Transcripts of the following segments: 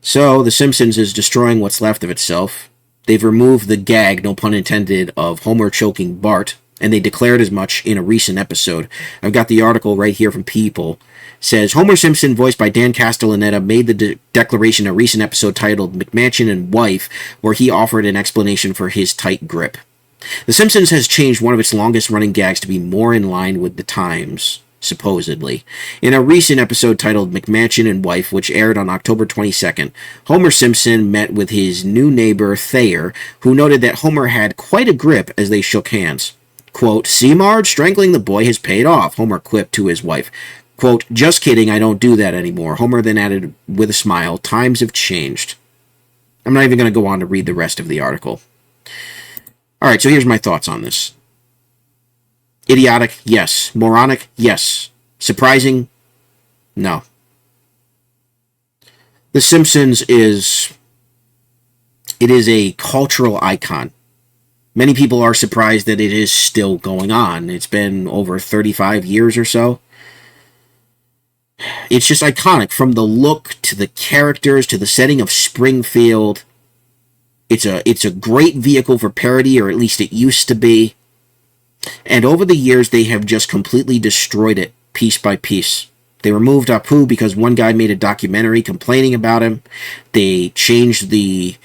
So, The Simpsons is destroying what's left of itself. They've removed the gag, no pun intended, of Homer choking Bart, and they declared as much in a recent episode. I've got the article right here from People. It says, Homer Simpson, voiced by Dan Castellaneta, made the declaration in a recent episode titled McMansion and Wife, where he offered an explanation for his tight grip. The Simpsons has changed one of its longest-running gags to be more in line with the times, supposedly. In a recent episode titled McMansion and Wife, which aired on October 22nd, Homer Simpson met with his new neighbor, Thayer, who noted that Homer had quite a grip as they shook hands. Quote, "See, Marge, strangling the boy has paid off," Homer quipped to his wife. Quote, "Just kidding, I don't do that anymore." Homer then added with a smile, "Times have changed." I'm not even going to go on to read the rest of the article. All right, so here's my thoughts on this. Idiotic, yes. Moronic, yes. Surprising, no. The Simpsons is a cultural icon. Many people are surprised that it is still going on. It's been over 35 years or so. It's just iconic, from the look to the characters to the setting of Springfield. It's a great vehicle for parody, or at least it used to be. And over the years, they have just completely destroyed it, piece by piece. They removed Apu because one guy made a documentary complaining about him. They changed the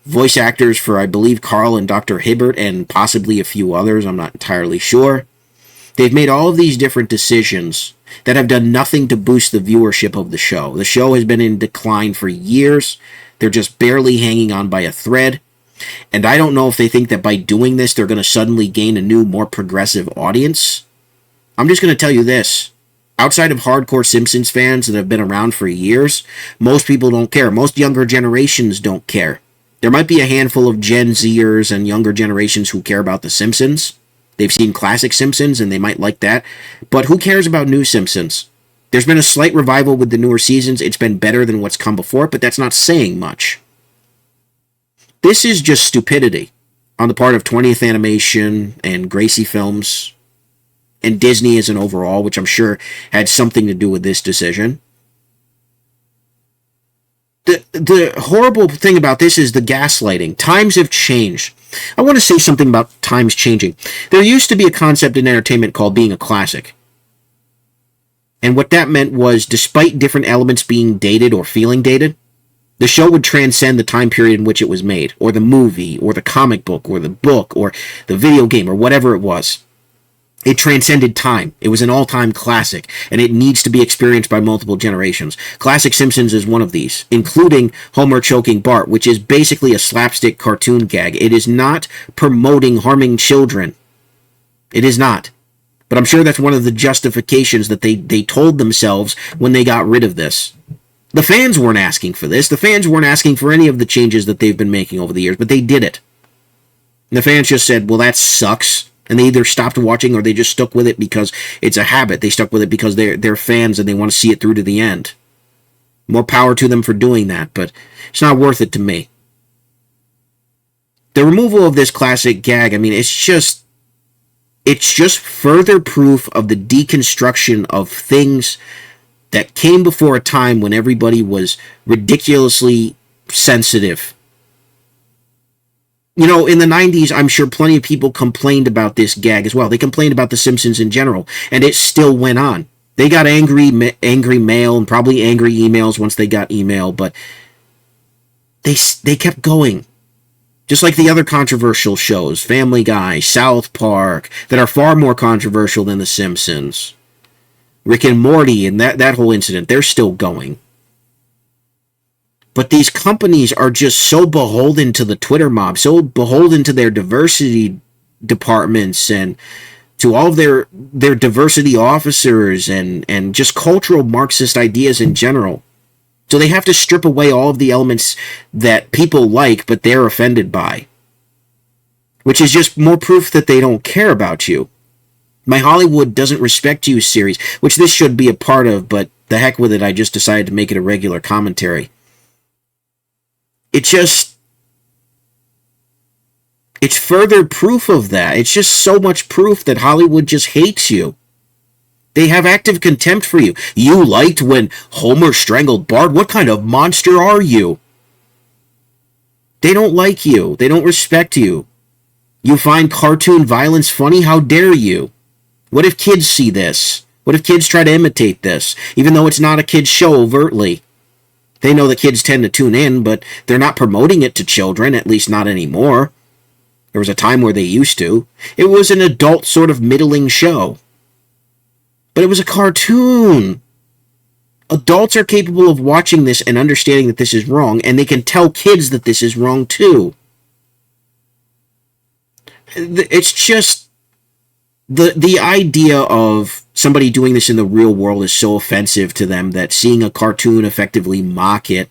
voice actors for, I believe, Carl and Dr. Hibbert, and possibly a few others. I'm not entirely sure. They've made all of these different decisions that have done nothing to boost the viewership of the show. The show has been in decline for years. They're just barely hanging on by a thread. And I don't know if they think that by doing this, they're going to suddenly gain a new, more progressive audience. I'm just going to tell you this. Outside of hardcore Simpsons fans that have been around for years, most people don't care. Most younger generations don't care. There might be a handful of Gen Zers and younger generations who care about The Simpsons. They've seen classic Simpsons and they might like that. But who cares about new Simpsons? There's been a slight revival with the newer seasons. It's been better than what's come before, but that's not saying much. This is just stupidity on the part of 20th Animation and Gracie Films and Disney as an overall, which I'm sure had something to do with this decision. The horrible thing about this is the gaslighting. Times have changed. I want to say something about times changing. There used to be a concept in entertainment called being a classic. And what that meant was, despite different elements being dated or feeling dated, the show would transcend the time period in which it was made, or the movie, or the comic book, or the book, or the video game, or whatever it was. It transcended time. It was an all-time classic, and it needs to be experienced by multiple generations. Classic Simpsons is one of these, including Homer choking Bart, which is basically a slapstick cartoon gag. It is not promoting harming children. It is not. But I'm sure that's one of the justifications that they told themselves when they got rid of this. The fans weren't asking for this. The fans weren't asking for any of the changes that they've been making over the years, but they did it. And the fans just said, well, that sucks. And they either stopped watching or they just stuck with it because it's a habit. They stuck with it because they're fans and they want to see it through to the end. More power to them for doing that, but it's not worth it to me. The removal of this classic gag, I mean, it's just further proof of the deconstruction of things that came before a time when everybody was ridiculously sensitive. You know, in the 90s, I'm sure plenty of people complained about this gag as well. They complained about The Simpsons in general, and it still went on. They got angry mail and probably angry emails once they got email, but they kept going. Just like the other controversial shows, Family Guy, South Park, that are far more controversial than The Simpsons. Rick and Morty and that whole incident, they're still going. But these companies are just so beholden to the Twitter mob, so beholden to their diversity departments and to all of their diversity officers and just cultural Marxist ideas in general. So they have to strip away all of the elements that people like but they're offended by. Which is just more proof that they don't care about you. My Hollywood Doesn't Respect You series, which this should be a part of, but the heck with it, I just decided to make it a regular commentary. It's further proof of that. It's just so much proof that Hollywood just hates you. They have active contempt for you. You liked when Homer strangled Bart? What kind of monster are you? They don't like you. They don't respect you. You find cartoon violence funny? How dare you? What if kids see this? What if kids try to imitate this? Even though it's not a kid's show overtly. They know that kids tend to tune in, but they're not promoting it to children, at least not anymore. There was a time where they used to. It was an adult sort of middling show. But it was a cartoon. Adults are capable of watching this and understanding that this is wrong, and they can tell kids that this is wrong too. It's just the idea of somebody doing this in the real world is so offensive to them that seeing a cartoon effectively mock it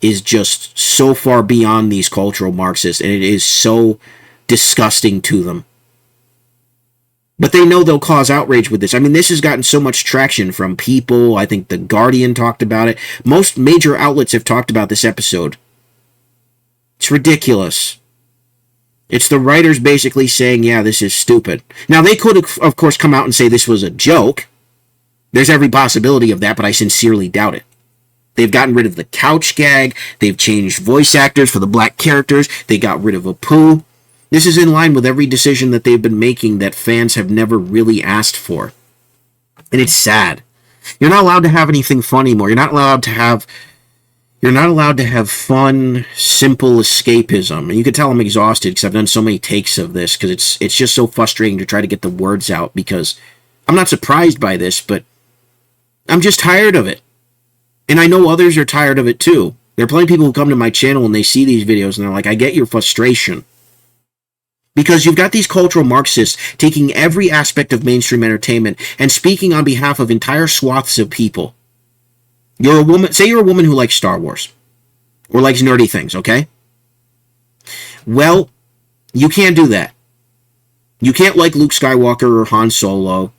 is just so far beyond these cultural Marxists, and it is so disgusting to them. But they know they'll cause outrage with this. I mean, this has gotten so much traction from People. I think The Guardian talked about it. Most major outlets have talked about this episode. It's ridiculous. It's the writers basically saying, yeah, this is stupid. Now, they could, of course, come out and say this was a joke. There's every possibility of that, but I sincerely doubt it. They've gotten rid of the couch gag. They've changed voice actors for the black characters. They got rid of Apu. This is in line with every decision that they've been making that fans have never really asked for. And it's sad. You're not allowed to have anything fun anymore. You're not allowed to have fun, simple escapism. And you can tell I'm exhausted because I've done so many takes of this because it's just so frustrating to try to get the words out because I'm not surprised by this, but I'm just tired of it. And I know others are tired of it too. There are plenty of people who come to my channel and they see these videos and they're like, I get your frustration. Because you've got these cultural Marxists taking every aspect of mainstream entertainment and speaking on behalf of entire swaths of people. You're a woman, say you're a woman who likes Star Wars or likes nerdy things, okay? Well, you can't do that. You can't like Luke Skywalker or Han Solo.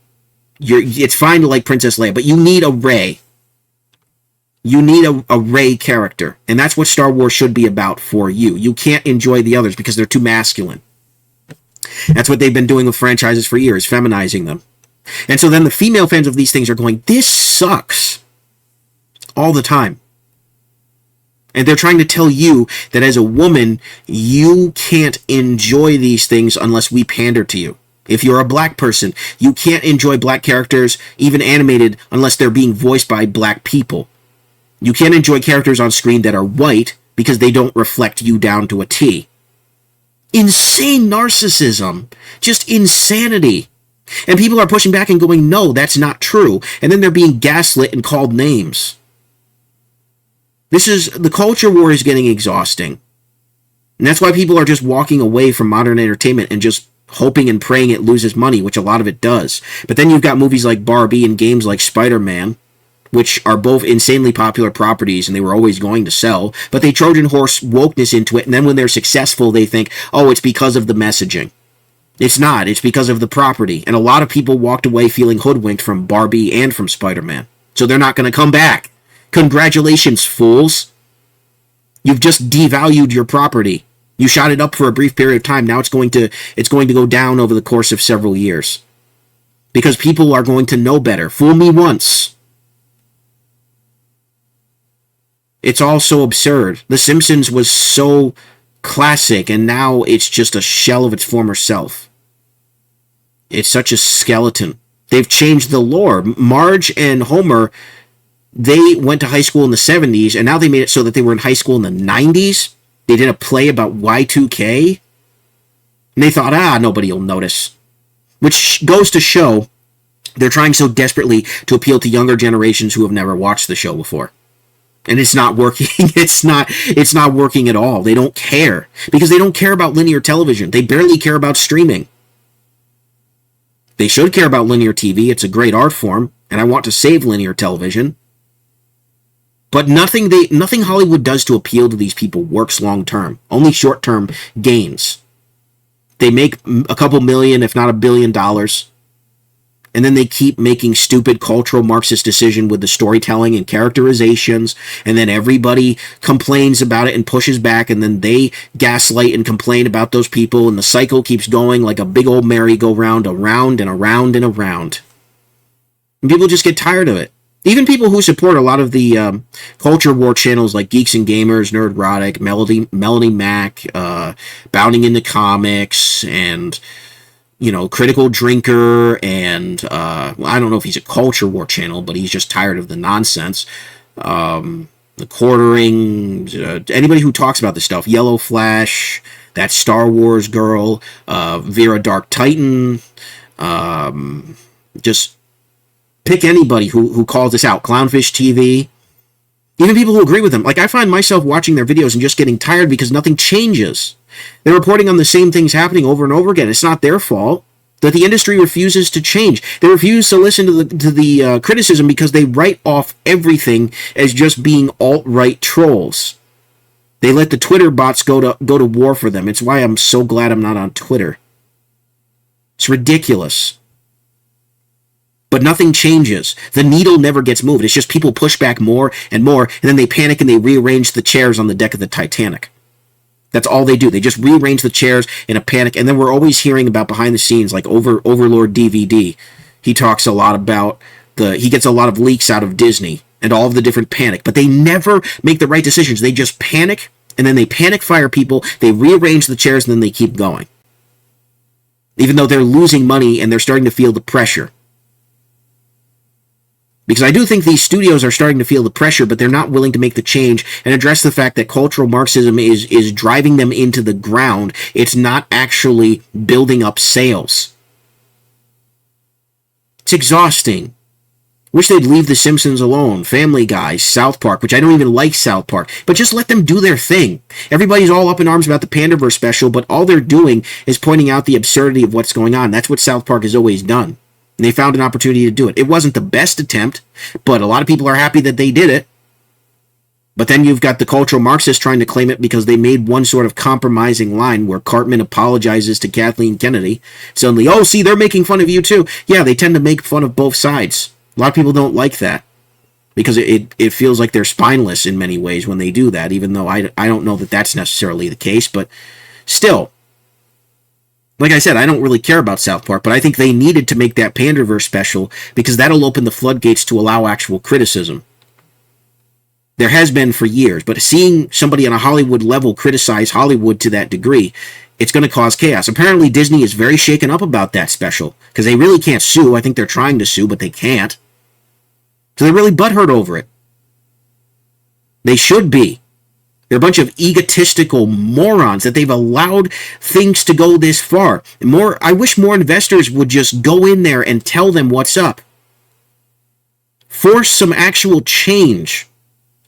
It's fine to like Princess Leia, but you need a Rey. You need a Rey character, and that's what Star Wars should be about for you. You can't enjoy the others because they're too masculine. That's what they've been doing with franchises for years, feminizing them. And so then the female fans of these things are going, this sucks, all the time. And they're trying to tell you that as a woman, you can't enjoy these things unless we pander to you. If you're a black person, you can't enjoy black characters, even animated, unless they're being voiced by black people. You can't enjoy characters on screen that are white because they don't reflect you down to a T. Insane narcissism. Just insanity. And people are pushing back and going, no, that's not true. And then they're being gaslit and called names. The culture war is getting exhausting. And that's why people are just walking away from modern entertainment and just hoping and praying it loses money, which a lot of it does. But then you've got movies like Barbie and games like Spider-Man, which are both insanely popular properties, and they were always going to sell, but they Trojan horse wokeness into it, and then when they're successful, they think, oh, it's because of the messaging. It's not. It's because of the property. And a lot of people walked away feeling hoodwinked from Barbie and from Spider-Man. So they're not going to come back. Congratulations, fools. You've just devalued your property. You shot it up for a brief period of time. Now it's going to go down over the course of several years. Because people are going to know better. Fool me once. It's all so absurd. The Simpsons was so classic, and now it's just a shell of its former self. It's such a skeleton. They've changed the lore. Marge and Homer, they went to high school in the 70s, and now they made it so that they were in high school in the 90s. They did a play about Y2K, and they thought, nobody will notice. Which goes to show they're trying so desperately to appeal to younger generations who have never watched the show before. And it's not working. It's not working at all. They don't care. Because they don't care about linear television. They barely care about streaming. They should care about linear TV. It's a great art form, and I want to save linear television. But nothing Hollywood does to appeal to these people works long term. Only short term gains. They make a couple million, if not $1 billion. And then they keep making stupid cultural Marxist decisions with the storytelling and characterizations, and then everybody complains about it and pushes back, and then they gaslight and complain about those people, and the cycle keeps going like a big old merry-go-round, around and around and around. And people just get tired of it. Even people who support a lot of the culture war channels like Geeks and Gamers, Nerdrotic, Melody Mac, Bounding into Comics, and Critical Drinker, and I don't know if he's a culture war channel, but he's just tired of the nonsense. The Quartering, anybody who talks about this stuff, Yellow Flash, that Star Wars girl, Vera Dark Titan, just pick anybody who calls this out. Clownfish TV, even people who agree with them. Like, I find myself watching their videos and just getting tired because nothing changes. They're reporting on the same things happening over and over again. It's not their fault that the industry refuses to change. They refuse to listen to the criticism because they write off everything as just being alt-right trolls. They let the Twitter bots go to war for them. It's why I'm so glad I'm not on Twitter. It's ridiculous. But nothing changes. The needle never gets moved. It's just people push back more and more, and then they panic and they rearrange the chairs on the deck of the Titanic. That's all they do. They just rearrange the chairs in a panic, and then we're always hearing about behind the scenes, like Overlord DVD. He talks a lot about he gets a lot of leaks out of Disney and all of the different panic, but they never make the right decisions. They just panic, and then they panic fire people, they rearrange the chairs, and then they keep going. Even though they're losing money and they're starting to feel the pressure. Because I do think these studios are starting to feel the pressure, but they're not willing to make the change and address the fact that cultural Marxism is driving them into the ground. It's not actually building up sales. It's exhausting. Wish they'd leave The Simpsons alone, Family Guy, South Park, which I don't even like South Park, but just let them do their thing. Everybody's all up in arms about the Pandaverse special, but all they're doing is pointing out the absurdity of what's going on. That's what South Park has always done. And they found an opportunity to do it. It wasn't the best attempt, but a lot of people are happy that they did it. But then you've got the cultural Marxists trying to claim it because they made one sort of compromising line where Cartman apologizes to Kathleen Kennedy. Suddenly, oh, see, they're making fun of you too. Yeah, they tend to make fun of both sides. A lot of people don't like that because it feels like they're spineless in many ways when they do that, even though I don't know that that's necessarily the case. But still, like I said, I don't really care about South Park, but I think they needed to make that Pandaverse special because that'll open the floodgates to allow actual criticism. There has been for years, but seeing somebody on a Hollywood level criticize Hollywood to that degree, it's going to cause chaos. Apparently, Disney is very shaken up about that special because they really can't sue. I think they're trying to sue, but they can't. So they're really butthurt over it. They should be. They're a bunch of egotistical morons that they've allowed things to go this far. I wish more investors would just go in there and tell them what's up. Force some actual change.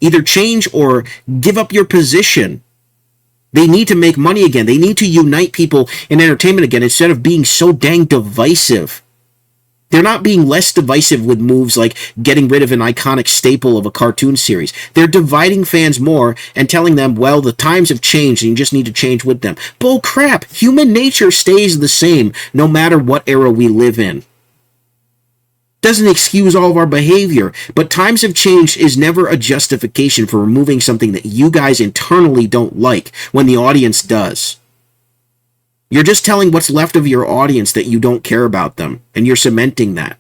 Either change or give up your position. They need to make money again. They need to unite people in entertainment again instead of being so dang divisive. They're not being less divisive with moves like getting rid of an iconic staple of a cartoon series. They're dividing fans more and telling them, well, the times have changed and you just need to change with them. Bull crap! Human nature stays the same no matter what era we live in. Doesn't excuse all of our behavior, but times have changed is never a justification for removing something that you guys internally don't like when the audience does. You're just telling what's left of your audience that you don't care about them, and you're cementing that.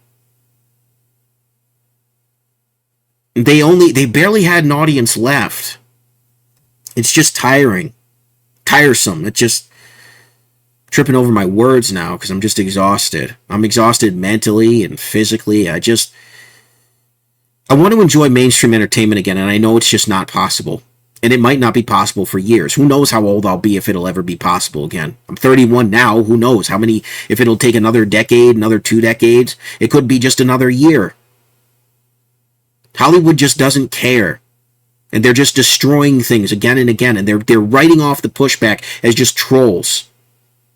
They barely had an audience left. It's just tiring. Tiresome. It's just tripping over my words now because I'm just exhausted. I'm exhausted mentally and physically. I want to enjoy mainstream entertainment again, and I know it's just not possible. And it might not be possible for years. Who knows how old I'll be if it'll ever be possible again. I'm 31 now. Who knows if it'll take another decade, another 2 decades. It could be just another year. Hollywood just doesn't care. And they're just destroying things again and again. And they're writing off the pushback as just trolls.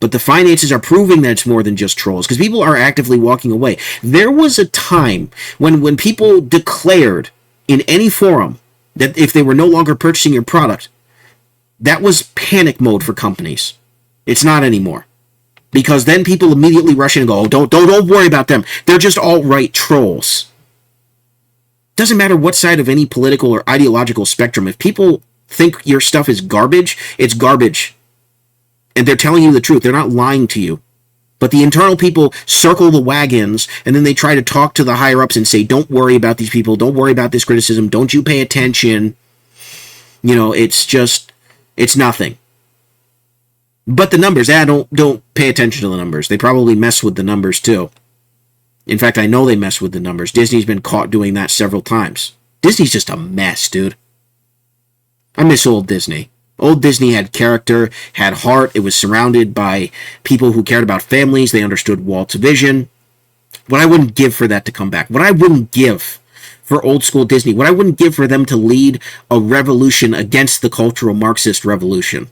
But the finances are proving that it's more than just trolls. Because people are actively walking away. There was a time when people declared in any forum that if they were no longer purchasing your product, that was panic mode for companies. It's not anymore. Because then people immediately rush in and go, oh, don't worry about them. They're just alt-right trolls. Doesn't matter what side of any political or ideological spectrum. If people think your stuff is garbage, it's garbage. And they're telling you the truth. They're not lying to you. But the internal people circle the wagons, and then they try to talk to the higher-ups and say, don't worry about these people, don't worry about this criticism, don't you pay attention. It's nothing. But the numbers, don't pay attention to the numbers. They probably mess with the numbers too. In fact, I know they mess with the numbers. Disney's been caught doing that several times. Disney's just a mess, dude. I miss old Disney. Old Disney had character, had heart. It was surrounded by people who cared about families. They understood Walt's vision. What I wouldn't give for that to come back. What I wouldn't give for old school Disney. What I wouldn't give for them to lead a revolution against the cultural Marxist revolution.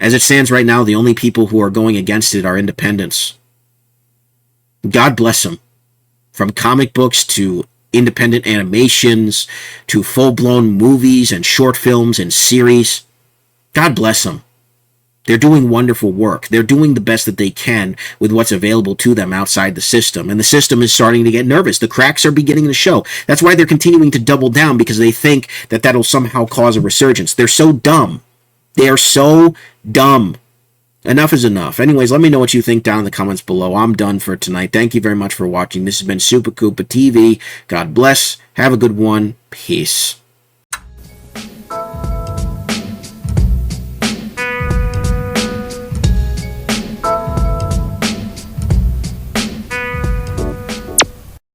As it stands right now, the only people who are going against it are independents. God bless them. From comic books to independent animations to full-blown movies and short films and series. God bless them. They're doing wonderful work. They're doing the best that they can with what's available to them outside the system. And the system is starting to get nervous. The cracks are beginning to show. That's why they're continuing to double down, because they think that that'll somehow cause a resurgence. They're so dumb. They are so dumb. Enough is enough. Anyways, let me know what you think down in the comments below. I'm done for tonight. Thank you very much for watching. This has been Super Koopa TV. God bless. Have a good one. Peace.